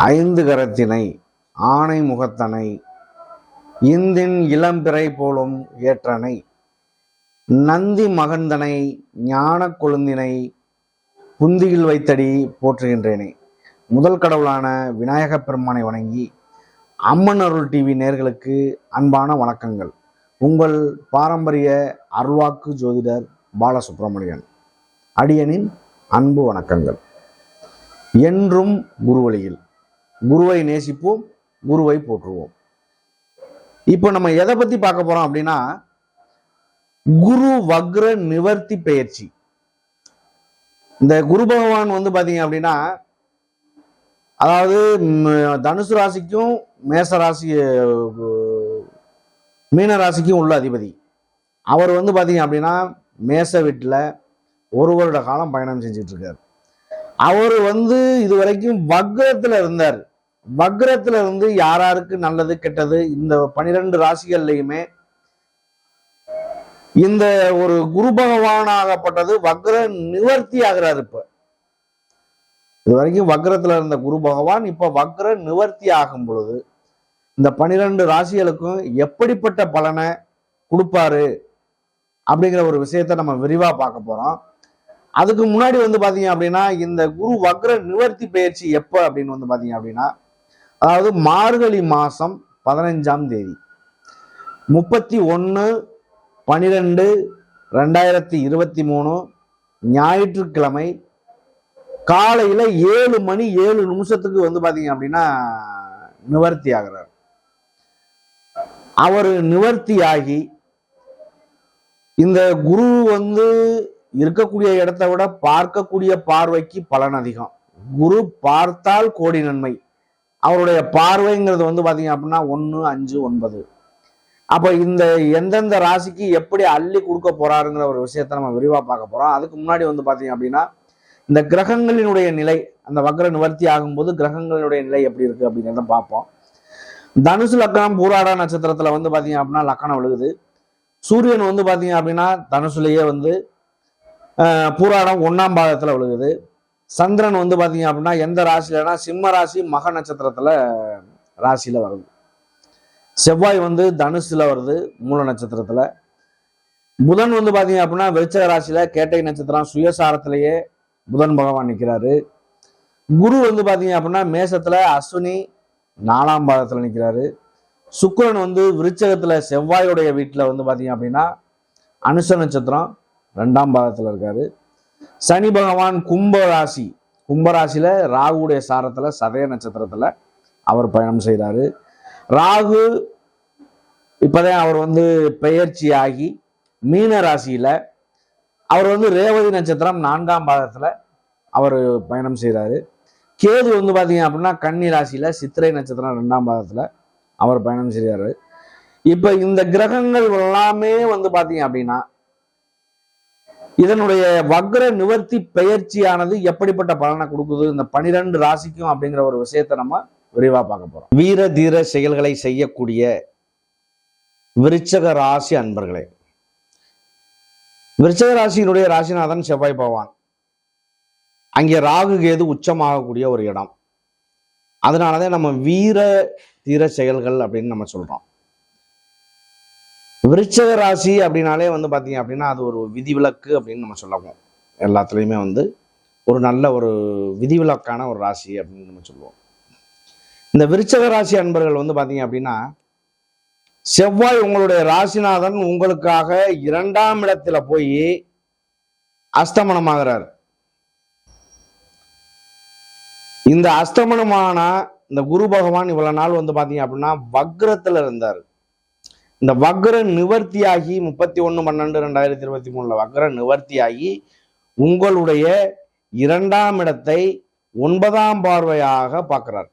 ஐந்து கரத்தினை ஆணை முகத்தனை இந்தின் இளம்பிறை போலும் ஏற்றனை நந்தி மகந்தனை ஞான கொழுந்தினை புந்தியில் வைத்தடி போற்றுகின்றேனே. முதல் கடவுளான விநாயக பெருமானை வணங்கி அம்மன் அருள் டிவி நேயர்களுக்கு அன்பான வணக்கங்கள். உங்கள் பாரம்பரிய அருள்வாக்கு ஜோதிடர் பாலசுப்ரமணியன். அடியனின் அன்பு வணக்கங்கள். என்றும் குருவழியில் குருவை நேசிப்போம், குருவை போற்றுவோம். இப்போ நம்ம எதை பத்தி பார்க்க போறோம் அப்படின்னா, குரு வக்ர நிவர்த்தி பெயர்ச்சி. இந்த குரு பகவான் பாத்தீங்க அப்படின்னா, அதாவது தனுசு ராசிக்கும் மேச ராசி மீன ராசிக்கும் உள்ள அதிபதி. அவர் பாத்தீங்க அப்படின்னா மேச வீட்டுல ஒரு வருட காலம் பயணம் செஞ்சுட்டு இருக்காரு. அவர் இது வரைக்கும் வக்ரத்துல இருந்தார். வக்ரத்துல இருந்து யாராருக்கு நல்லது கெட்டது, இந்த 12 ராசிகள்லையுமே இந்த ஒரு குரு பகவானாகப்பட்டது வக்ர நிவர்த்தி ஆகிறார். இப்ப இது வரைக்கும் வக்ரத்துல இருந்த குரு பகவான் இப்ப வக்ர நிவர்த்தி ஆகும் பொழுது இந்த 12 ராசிகளுக்கும் எப்படிப்பட்ட பலனை கொடுப்பாரு அப்படிங்கிற ஒரு விஷயத்த நம்ம விரிவா பார்க்க போறோம். அதுக்கு முன்னாடி பாத்தீங்க அப்படின்னா, இந்த குரு வக்ர நிவர்த்தி பயிற்சி எப்ப அப்படின்னு பாத்தீங்க அப்படின்னா, அதாவது மார்கழி மாசம் 15ஆம் தேதி 31/12/2023 ஞாயிற்றுக்கிழமை காலையில 7:07 பாத்தீங்க அப்படின்னா நிவர்த்தி ஆகிறார். அவர் நிவர்த்தி ஆகி இந்த குரு இருக்கக்கூடிய இடத்தை விட பார்க்கக்கூடிய பார்வைக்கு பலன் அதிகம். குரு பார்த்தால் கோடி நன்மை. அவருடைய பார்வைங்கிறது பாத்தீங்க அப்படின்னா 1, 5, 9. அப்ப இந்த எந்தெந்த ராசிக்கு எப்படி அள்ளி கொடுக்க போறாருங்கிற ஒரு விஷயத்த நம்ம விரிவா பார்க்க போறோம். அதுக்கு முன்னாடி பாத்தீங்க அப்படின்னா, இந்த கிரகங்களினுடைய நிலை, அந்த வக்ர நிவர்த்தி ஆகும்போது கிரகங்களினுடைய நிலை எப்படி இருக்கு அப்படிங்கிறத பார்ப்போம். தனுசு லக்கணம் பூராட நட்சத்திரத்துல பாத்தீங்க அப்படின்னா லக்கணம் விழுகுது. சூரியன் பாத்தீங்க அப்படின்னா தனுசுலயே பூராடம் 1ஆம் பாதத்துல விழுகுது. சந்திரன் பாத்தீங்க அப்படின்னா எந்த ராசிலனா சிம்ம ராசி மக நட்சத்திரத்துல ராசியில வருது. செவ்வாய் தனுசுல வருது மூல நட்சத்திரத்துல. புதன் பாத்தீங்க அப்படின்னா விருச்சிக ராசியில கேட்டை நட்சத்திரம் சுயசாரத்திலேயே புதன் பகவான் நிற்கிறாரு. குரு பாத்தீங்க அப்படின்னா மேசத்துல அஸ்வினி 4ஆம் பாதத்துல நிற்கிறாரு. சுக்கிரன் விருச்சகத்துல செவ்வாயுடைய வீட்டுல பாத்தீங்க அப்படின்னா அனுஷ நட்சத்திரம் 2ஆம் பாதத்துல இருக்காரு. சனி பகவான் கும்பராசியில ராகுடைய சாரத்துல சதய நட்சத்திரத்துல அவர் பயணம் செய்கிறாரு. ராகு இப்பதான் அவர் பெயர்ச்சி ஆகி மீன ராசியில அவர் ரேவதி நட்சத்திரம் 4ஆம் பாதத்துல அவர் பயணம் செய்கிறாரு. கேது பாத்தீங்க அப்படின்னா கன்னி ராசியில சித்திரை நட்சத்திரம் 2ஆம் பாதத்துல அவர் பயணம் செய்கிறாரு. இப்ப இந்த கிரகங்கள் எல்லாமே பாத்தீங்க அப்படின்னா இதனுடைய வக்ர நிவர்த்தி பெயர்ச்சியானது எப்படிப்பட்ட பலனை கொடுக்குது இந்த 12 ராசிக்கும் அப்படிங்கிற ஒரு விஷயத்தை நம்ம விரிவா பார்க்க போறோம். வீர தீர செயல்களை செய்யக்கூடிய விருச்சக ராசி அன்பர்களே, விருச்சக ராசியினுடைய ராசிநாதன் செவ்வாய் பகவான். அங்கே ராகு கேது உச்சமாகக்கூடிய ஒரு இடம். அதனாலதான் நம்ம வீர தீர செயல்கள் அப்படின்னு நம்ம சொல்றோம். விருச்சக ராசி அப்படின்னாலே பாத்தீங்க அப்படின்னா அது ஒரு விதிவிலக்கு அப்படின்னு நம்ம சொல்லுவோம். எல்லாத்துலேயுமே ஒரு நல்ல ஒரு விதிவிலக்கான ஒரு ராசி அப்படின்னு நம்ம சொல்லுவோம். இந்த விருச்சக ராசி அன்பர்கள் பாத்தீங்க அப்படின்னா, செவ்வாய் உங்களுடைய ராசிநாதன் உங்களுக்காக 2ஆம் இடத்துல போய் அஸ்தமனமாகிறார். இந்த அஸ்தமனமான இந்த குரு பகவான் இவ்வளவு நாள் பாத்தீங்க அப்படின்னா வக்ரத்துல இருந்தார். இந்த வக்ர நிவர்த்தியாகி 31/12/2023 வக்ர நிவர்த்தியாகி உங்களுடைய 2ஆம் இடத்தை 9ஆம் பார்வையாக பார்க்கிறார்,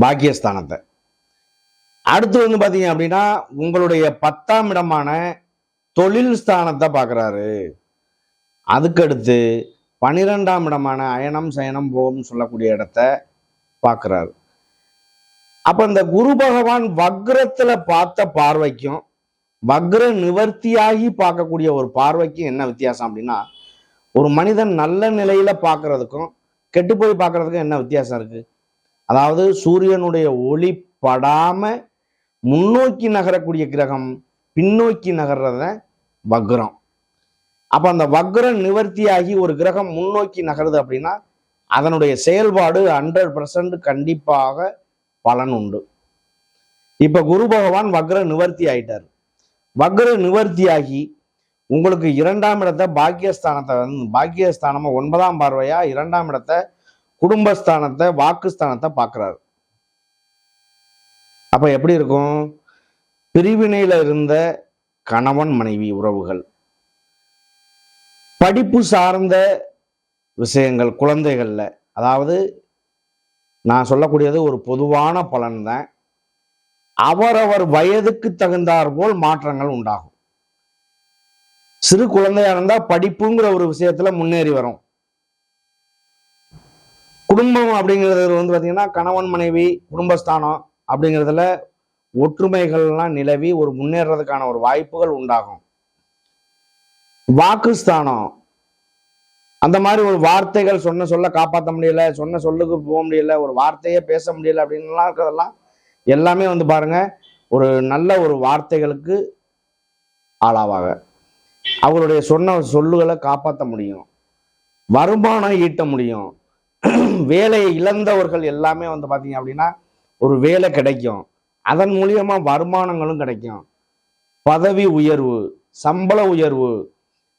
பாக்கியஸ்தானத்தை. அடுத்து பாத்தீங்க அப்படின்னா உங்களுடைய 10ஆம் இடமான தொழில் ஸ்தானத்தை பார்க்கிறாரு. அதுக்கடுத்து 12ஆம் இடமான அயனம் சயனம் போகம் சொல்லக்கூடிய இடத்தை பார்க்கிறாரு. அப்ப இந்த குரு பகவான் வக்ரத்துல பார்த்த பார்வைக்கும் வக்ர நிவர்த்தியாகி பார்க்கக்கூடிய ஒரு பார்வைக்கும் என்ன வித்தியாசம் அப்படின்னா, ஒரு மனிதன் நல்ல நிலையில பார்க்கறதுக்கும் கெட்டு போய் பார்க்கறதுக்கு என்ன வித்தியாசம் இருக்கு? அதாவது சூரியனுடைய ஒளி படாம முன்னோக்கி நகரக்கூடிய கிரகம் பின்னோக்கி நகர்றத வக்ரம். அப்ப அந்த வக்ரம் நிவர்த்தியாகி ஒரு கிரகம் முன்னோக்கி நகருது அப்படின்னா அதனுடைய செயல்பாடு 100% கண்டிப்பாக பலன் உண்டு. இப்ப குரு பகவான் வக்ர நிவர்த்தி ஆயிட்டார். வக்ர நிவர்த்தியாகி உங்களுக்கு 2ஆம் இடத்தை பாக்கியஸ்தானத்தை பாக்கியஸ்தானமா 9ஆம் பார்வையா 2ஆம் இடத்தை குடும்பஸ்தானத்தை வாக்குஸ்தானத்தை பார்க்கிறாரு. அப்ப எப்படி இருக்கும்? பிரிவினையில இருந்த கணவன் மனைவி உறவுகள், படிப்பு சார்ந்த விஷயங்கள், குழந்தைகள்ல, அதாவது நான் சொல்லக்கூடியது ஒரு பொதுவான பலன் தான். அவரவர் வயதுக்கு தகுந்தாற் போல் மாற்றங்கள் உண்டாகும். சிறு குழந்தையா இருந்தா படிப்புங்கிற ஒரு விஷயத்துல முன்னேறி வரும். குடும்பம் அப்படிங்கிறது வந்து பாத்தீங்கன்னா கணவன் மனைவி குடும்பஸ்தானம் அப்படிங்கிறதுல ஒற்றுமைகள்லாம் நிலவி ஒரு முன்னேறதுக்கான ஒரு வாய்ப்புகள் உண்டாகும். வாக்குஸ்தானம் அந்த மாதிரி ஒரு வார்த்தைகள் சொன்ன சொல்ல காப்பாற்ற முடியல, சொன்ன சொல்லுக்கு போக முடியல, ஒரு வார்த்தையே பேச முடியல அப்படின்லாம் இருக்கிறதெல்லாம் எல்லாமே வந்து பாருங்க ஒரு நல்ல ஒரு வார்த்தைகளுக்கு ஆளாவாங்க. அவங்களுடைய சொன்ன சொல்லுகளை காப்பாற்ற முடியும், வருமானம் ஈட்ட முடியும். வேலையை இழந்தவர்கள் எல்லாமே வந்து பார்த்தீங்க அப்படின்னா ஒரு வேலை கிடைக்கும், அதன் மூலியமா வருமானங்களும் கிடைக்கும். பதவி உயர்வு, சம்பள உயர்வு,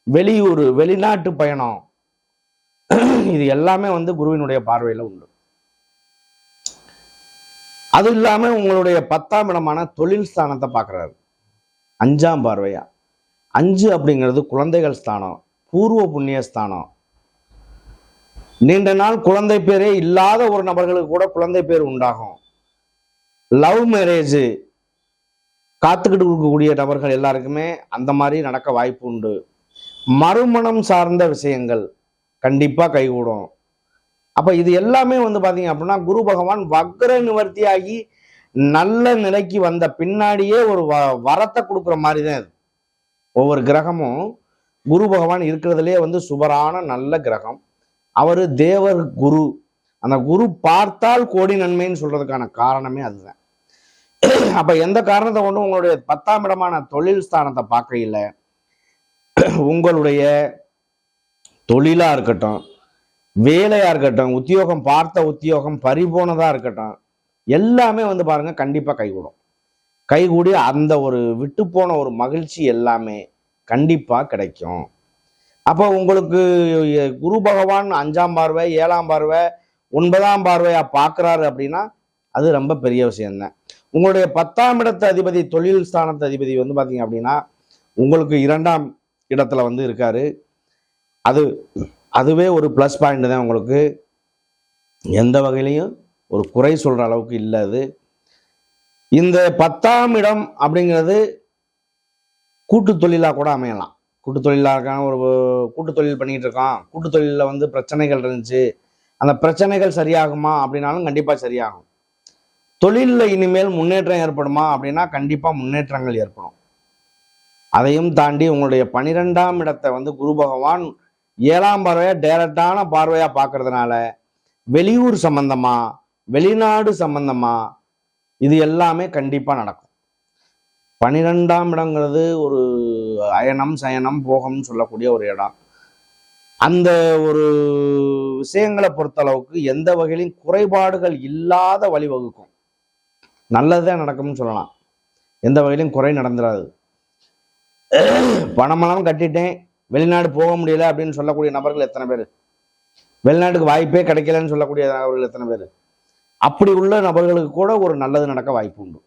வெளியூர் வெளிநாட்டு பயணம், இது எல்லாமே வந்து குருவினுடைய பார்வையில உண்டு. அது இல்லாம உங்களுடைய 10ஆம் இடமான தொழில் ஸ்தானத்தை பார்க்கிறாரு 5ஆம் பார்வையா. 5 அப்படிங்கிறது குழந்தைகள் ஸ்தானம், பூர்வ புண்ணிய ஸ்தானம். நீண்ட நாள் குழந்தை பேரே இல்லாத ஒரு நபர்களுக்கு கூட குழந்தை பேர் உண்டாகும். லவ் மேரேஜ் காத்துக்கிட்டு இருக்கக்கூடிய நபர்கள் எல்லாருக்குமே அந்த மாதிரி நடக்க வாய்ப்பு உண்டு. மறுமணம் சார்ந்த விஷயங்கள் கண்டிப்பா கைகூடும். அப்ப இது எல்லாமே வந்து பாத்தீங்க அப்படின்னா குரு பகவான் வக்ர நிவர்த்தியாகி நல்ல நிலைக்கு வந்த பின்னாடியே ஒரு வரத்தை கொடுக்குற மாதிரி தான் இது. ஒவ்வொரு கிரகமும் குரு பகவான் இருக்கிறதுலே வந்து சுபரான நல்ல கிரகம். அவரு தேவர் குரு. அந்த குரு பார்த்தால் கோடி நன்மைன்னு சொல்றதுக்கான காரணமே அதுதான். அப்ப எந்த காரணத்தை கொண்டு உங்களுடைய 10ஆம் இடமான தொழில் ஸ்தானத்தை பார்க்கையில உங்களுடைய தொழிலா இருக்கட்டும், வேலையா இருக்கட்டும், உத்தியோகம் பார்த்த உத்தியோகம் பறிபோனதா இருக்கட்டும், எல்லாமே வந்து பாருங்க கண்டிப்பா கைகூடும். கைகூடி அந்த ஒரு விட்டு போன ஒரு மகிழ்ச்சி எல்லாமே கண்டிப்பா கிடைக்கும். அப்போ உங்களுக்கு குரு பகவான் 5ஆம் பார்வை 7ஆம் பார்வை 9ஆம் பார்வையா பார்க்கிறாரு அப்படின்னா அது ரொம்ப பெரிய விஷயம்தான். உங்களுடைய 10ஆம் இடத்து அதிபதி தொழில் ஸ்தானத்து அதிபதி வந்து பாத்தீங்க அப்படின்னா உங்களுக்கு 2ஆம் இடத்துல வந்து இருக்காரு. அதுவே ஒரு ப்ளஸ் பாயிண்ட் தான். உங்களுக்கு எந்த வகையிலையும் ஒரு குறை சொல்ற அளவுக்கு இல்லை. அது இந்த 10ஆம் இடம் அப்படிங்கிறது கூட்டு தொழிலா கூட அமையலாம். கூட்டு தொழிலாக ஒரு கூட்டு தொழில் பண்ணிட்டு இருக்கோம், கூட்டு தொழிலில் வந்து பிரச்சனைகள் இருந்துச்சு, அந்த பிரச்சனைகள் சரியாகுமா அப்படின்னாலும் கண்டிப்பா சரியாகும். தொழிலில் இனிமேல் முன்னேற்றம் ஏற்படுமா அப்படின்னா கண்டிப்பா முன்னேற்றங்கள் ஏற்படும். அதையும் தாண்டி உங்களுடைய 12ஆம் இடத்தை வந்து குரு பகவான் 7ஆம் பார்வையா டைரக்டான பார்வையா பார்க்கறதுனால வெளியூர் சம்பந்தமா வெளிநாடு சம்பந்தமா இது எல்லாமே கண்டிப்பா நடக்கும். 12ஆம் இடங்கிறது ஒரு அயனம் சயனம் போகம்னு சொல்லக்கூடிய ஒரு இடம். அந்த ஒரு விஷயங்களை பொறுத்தளவுக்கு எந்த வகையிலும் குறைபாடுகள் இல்லாத வழிவகுக்கும். நல்லதுதான் நடக்கும்னு சொல்லலாம், எந்த வகையிலும் குறை நடந்துடாது. பணமெல்லாம் கட்டிட்டேன் வெளிநாடு போக முடியல அப்படின்னு சொல்லக்கூடிய நபர்கள் எத்தனை பேர்? வெளிநாட்டுக்கு வாய்ப்பே கிடைக்கலன்னு சொல்லக்கூடிய நபர்கள் எத்தனை பேர்? அப்படி உள்ள நபர்களுக்கு கூட ஒரு நல்லது நடக்க வாய்ப்பு உண்டு.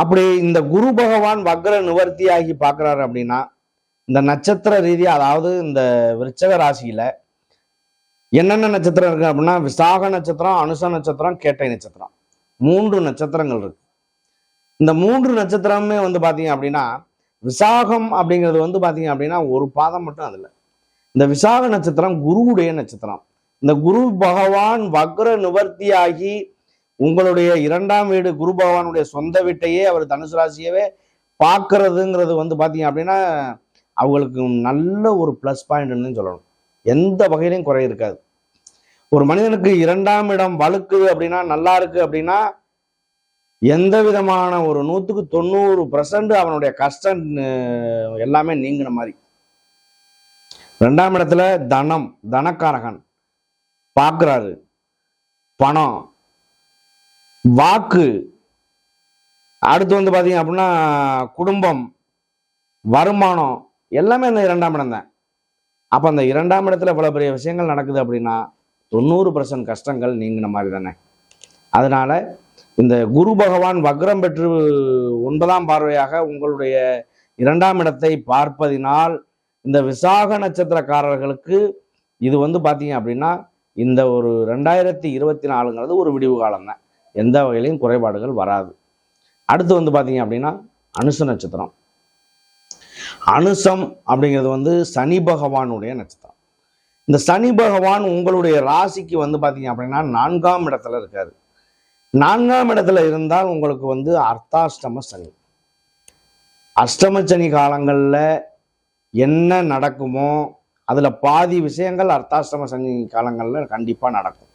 அப்படி இந்த குரு பகவான் வக்ர நிவர்த்தியாகி பார்க்கிறாரு அப்படின்னா இந்த நட்சத்திர ரீதியா, அதாவது இந்த விருச்சக ராசியில என்னென்ன நட்சத்திரம் இருக்கு அப்படின்னா விசாக நட்சத்திரம், அனுச நட்சத்திரம், கேட்டை நட்சத்திரம், 3 நட்சத்திரங்கள் இருக்கு. இந்த 3 நட்சத்திரமே வந்து பாத்தீங்க அப்படின்னா விசாகம் அப்படிங்கிறது வந்து பாத்தீங்க அப்படின்னா ஒரு பாதம் மட்டும் அதுல. இந்த விசாக நட்சத்திரம் குருவுடைய நட்சத்திரம். இந்த குரு பகவான் வக்ர நிவர்த்தியாகி உங்களுடைய 2ஆம் வீடு குரு பகவானுடைய சொந்த வீட்டையே அவர் தனுசு ராசியவே பார்க்கறதுங்கிறது வந்து பாத்தீங்க அப்படின்னா அவங்களுக்கு நல்ல ஒரு ப்ளஸ் பாயிண்ட்னு சொல்லணும். எந்த வகையிலையும் குறை இருக்காது. ஒரு மனிதனுக்கு 2ஆம் இடம் வலுக்குது அப்படின்னா, நல்லா இருக்கு அப்படின்னா, எந்த விதமான ஒரு 100க்கு 90% அவனுடைய கஷ்டம் எல்லாமே நீங்கின மாதிரி. 2ஆம் இடத்துல தனம், தனக்காரகன் பார்க்கிறாரு, பணம், வாக்கு, அடுத்து வந்து பாத்தீங்க அப்படின்னா குடும்பம், வருமானம் எல்லாமே இந்த 2ஆம் இடம் தான். அப்ப அந்த 2ஆம் இடத்துல இவ்வளவு பெரிய விஷயங்கள் நடக்குது அப்படின்னா 90% கஷ்டங்கள் நீங்கின மாதிரி தானே. அதனால இந்த குரு பகவான் வக்ரம் பெற்று 9ஆம் பார்வையாக உங்களுடைய 2ஆம் இடத்தை பார்ப்பதினால் இந்த விசாக நட்சத்திரக்காரர்களுக்கு இது வந்து பாத்தீங்க அப்படின்னா இந்த ஒரு 2024ங்கிறது ஒரு விடிவு காலம் தான். எந்த வகையிலையும் குறைபாடுகள் வராது. அடுத்து வந்து பாத்தீங்க அப்படின்னா அனுச நட்சத்திரம். அனுசம் அப்படிங்கிறது வந்து சனி பகவானுடைய நட்சத்திரம். இந்த சனி பகவான் உங்களுடைய ராசிக்கு வந்து பாத்தீங்க அப்படின்னா 4ஆம் இடத்துல இருக்காரு. 4ஆம் இடத்துல இருந்தால் உங்களுக்கு வந்து அர்த்தாஷ்டம சனி. அஷ்டம சனி காலங்கள்ல என்ன நடக்குமோ அதுல பாதி விஷயங்கள் அர்த்தாஷ்டம சனி காலங்கள்ல கண்டிப்பா நடக்கும்.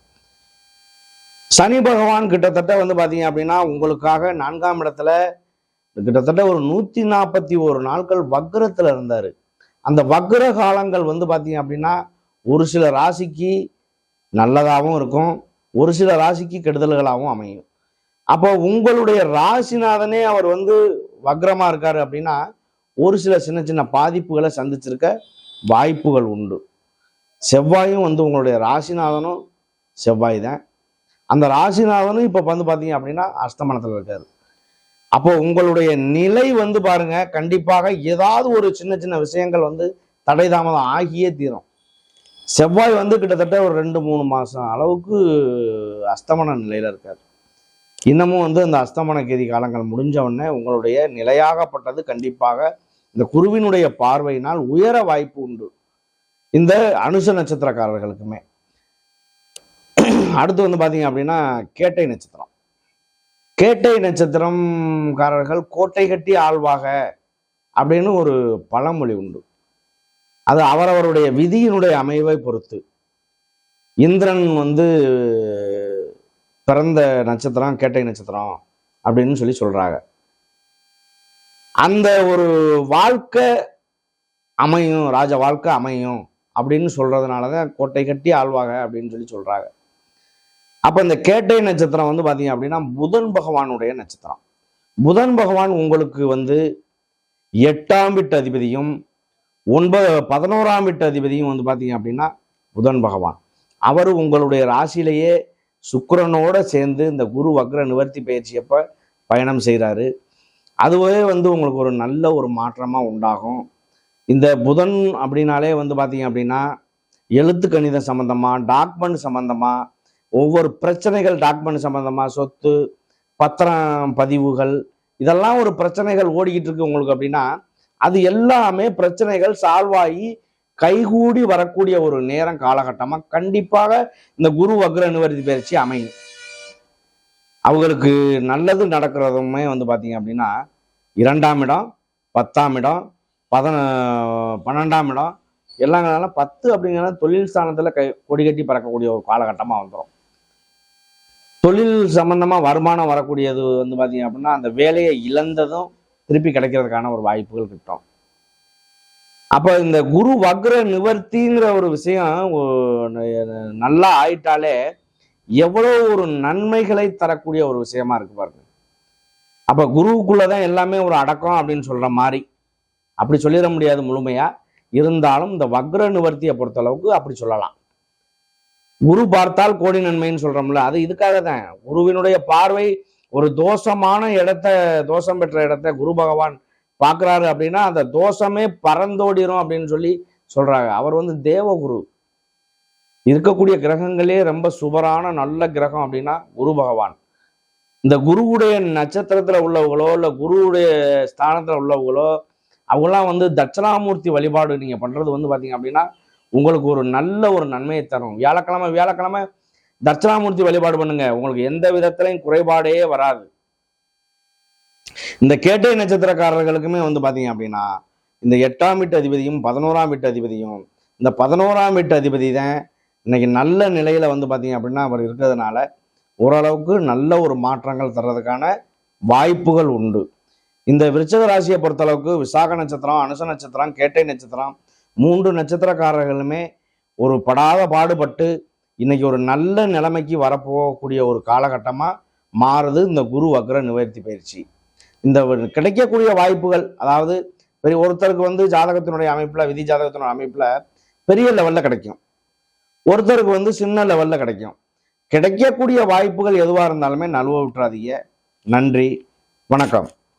சனி பகவான் கிட்டத்தட்ட வந்து பாத்தீங்க அப்படின்னா உங்களுக்காக 4ஆம் இடத்துல கிட்டத்தட்ட ஒரு 141 நாட்கள் வக்ரத்துல இருந்தாரு. அந்த வக்ர காலங்கள் வந்து பாத்தீங்க அப்படின்னா ஒரு சில ராசிக்கு நல்லதாகவும் இருக்கும், ஒரு சில ராசிக்கு கெடுதல்களாகவும் அமையும். அப்போ உங்களுடைய ராசிநாதனே அவர் வந்து வக்ரமா இருக்காரு அப்படின்னா ஒரு சில சின்ன சின்ன பாதிப்புகளை சந்திச்சிருக்க வாய்ப்புகள் உண்டு. செவ்வாயும் வந்து உங்களுடைய ராசிநாதனும் செவ்வாய் தான். அந்த ராசிநாதனும் இப்போ வந்து பார்த்தீங்க அப்படின்னா அஸ்தமனத்தில் இருக்காரு. அப்போ உங்களுடைய நிலை வந்து பாருங்க, கண்டிப்பாக ஏதாவது ஒரு சின்ன சின்ன விஷயங்கள் வந்து தடை தாமதம் ஆகியே தீரும். செவ்வாய் வந்து கிட்டத்தட்ட ஒரு 2-3 மாசம் அளவுக்கு அஸ்தமன நிலையில இருக்காரு. இன்னமும் வந்து அந்த அஸ்தமன கேதி காலங்கள் முடிஞ்ச உடனே உங்களுடைய நிலையாகப்பட்டது கண்டிப்பாக இந்த குருவினுடைய பார்வையினால் உயர வாய்ப்பு உண்டு இந்த அனுச நட்சத்திரக்காரர்களுக்குமே. அடுத்து வந்து பாத்தீங்க அப்படின்னா கேட்டை நட்சத்திரம். கேட்டை நட்சத்திரம்காரர்கள் கோட்டை கட்டி ஆழ்வாக அப்படின்னு ஒரு பழமொழி உண்டு. அது அவரவருடைய விதியினுடைய அமைவை பொறுத்து. இந்திரன் வந்து பிறந்த நட்சத்திரம் கேட்டை நட்சத்திரம் அப்படின்னு சொல்லி சொல்றாங்க. அந்த ஒரு வாழ்க்கை அமையும், ராஜ வாழ்க்கை அமையும் அப்படின்னு சொல்றதுனாலதான் கோட்டை கட்டி ஆழ்வாக அப்படின்னு சொல்லி சொல்றாங்க. அப்ப இந்த கேட்டை நட்சத்திரம் வந்து பாத்தீங்க அப்படின்னா புதன் பகவானுடைய நட்சத்திரம். புதன் பகவான் உங்களுக்கு வந்து 8ஆம் வீட்டு அதிபதியும் 11ஆம் வீட்டு அதிபதியும் வந்து பாத்தீங்க அப்படின்னா புதன் பகவான். அவர் உங்களுடைய ராசியிலேயே சுக்கிரனோட சேர்ந்து இந்த குரு வக்ர நிவர்த்தி பயிற்சியப்ப பயணம் செய்கிறாரு. அதுவே வந்து உங்களுக்கு ஒரு நல்ல ஒரு மாற்றமா உண்டாகும். இந்த புதன் அப்படின்னாலே வந்து பாத்தீங்க அப்படின்னா எழுத்து கணிதம் சம்பந்தமா, டாக்குமெண்ட் சம்பந்தமா, ஒவ்வொரு பிரச்சனைகள் டாக்குமெண்ட் சம்பந்தமா, சொத்து பத்திரம் பதிவுகள், இதெல்லாம் ஒரு பிரச்சனைகள் ஓடிக்கிட்டு இருக்கு உங்களுக்கு அப்படின்னா அது எல்லாமே பிரச்சனைகள் சால்வ் ஆகி கைகூடி வரக்கூடிய ஒரு நேரம் காலகட்டமா கண்டிப்பாக இந்த குரு வக்ர நிவர்த்தி பயிற்சி அமையும். அவங்களுக்கு நல்லது நடக்கிறதுமே வந்து பாத்தீங்க அப்படின்னா 2ஆம் இடம், 10ஆம் இடம், 12ஆம் இடம் எல்லாம் 10 அப்படிங்கிறது தொழில் ஸ்தானத்துல கொடி கட்டி பறக்கக்கூடிய ஒரு காலகட்டமா வந்துடும். தொழில் சம்பந்தமா வருமானம் வரக்கூடியது வந்து பாத்தீங்க அப்படின்னா அந்த வேலையை இழந்ததும் திருப்பி கிடைக்கிறதுக்கான ஒரு வாய்ப்புகள் கிட்டும். அப்ப இந்த குரு வக்ர நிவர்த்திங்கிற ஒரு விஷயம் நல்லா ஆயிட்டாலே எவ்வளவு ஒரு நன்மைகளை தரக்கூடிய ஒரு விஷயமா இருக்கு பாருங்க. அப்ப குருவுக்குள்ளதான் எல்லாமே ஒரு அடக்கம் அப்படின்னு சொல்ற மாதிரி அப்படி சொல்லிட முடியாது முழுமையா, இருந்தாலும் இந்த வக்ர நிவர்த்தியை பொறுத்த அளவுக்கு அப்படி சொல்லலாம். குரு பார்த்தால் கோடி நன்மைன்னு சொல்றோம்ல, அது இதுக்காக தான். குருவினுடைய பார்வை ஒரு தோஷமான தோஷம் பெற்ற இடத்த குரு பகவான் பார்க்கிறாரு அப்படின்னா அந்த தோஷமே பறந்தோடிரும் அப்படின்னு சொல்லி சொல்றாங்க. அவர் வந்து தேவகுரு. இருக்கக்கூடிய கிரகங்களே ரொம்ப சுபரான நல்ல கிரகம் அப்படின்னா குரு பகவான். இந்த குருவுடைய நட்சத்திரத்துல உள்ளவங்களோ இல்ல குருவுடைய ஸ்தானத்துல உள்ளவங்களோ அவங்களாம் வந்து தட்சணாமூர்த்தி வழிபாடு நீங்க பண்றது வந்து பாத்தீங்க அப்படின்னா உங்களுக்கு ஒரு நல்ல ஒரு நன்மையை தரும். வியாழக்கிழமை தட்சணாமூர்த்தி வழிபாடு பண்ணுங்க, உங்களுக்கு எந்த விதத்திலையும் குறைபாடே வராது. இந்த கேட்டை நட்சத்திரக்காரர்களுக்குமே வந்து பாத்தீங்க அப்படின்னா இந்த 8ஆம் வீட்டு அதிபதியும் 11ஆம் வீட்டு அதிபதியும் இந்த 11ஆம் வீட்டு அதிபதி தான் இன்னைக்கு நல்ல நிலையில வந்து பார்த்தீங்க அப்படின்னா அவர் இருக்கிறதுனால ஓரளவுக்கு நல்ல ஒரு மாற்றங்கள் தர்றதுக்கான வாய்ப்புகள் உண்டு. இந்த விருச்சிக ராசியை பொறுத்தளவுக்கு விசாக நட்சத்திரம், அனுச நட்சத்திரம், கேட்டை நட்சத்திரம் 3 நட்சத்திரக்காரர்களுமே ஒரு படாத பாடுபட்டு இன்னைக்கு ஒரு நல்ல நிலைமைக்கு வரப்போகக்கூடிய ஒரு காலகட்டமாக மாறுது இந்த குரு வக்ர நிவர்த்தி பயிற்சி. இந்த கிடைக்கக்கூடிய வாய்ப்புகள், அதாவது பெரிய ஒருத்தருக்கு வந்து ஜாதகத்தினுடைய அமைப்பில், விதி ஜாதகத்தினுடைய அமைப்பில் பெரிய லெவலில் கிடைக்கும், ஒருத்தருக்கு வந்து சின்ன லெவலில் கிடைக்கும். கிடைக்கக்கூடிய வாய்ப்புகள் எதுவாக இருந்தாலுமே நழுவ விட்டுறாதீங்க. நன்றி, வணக்கம்.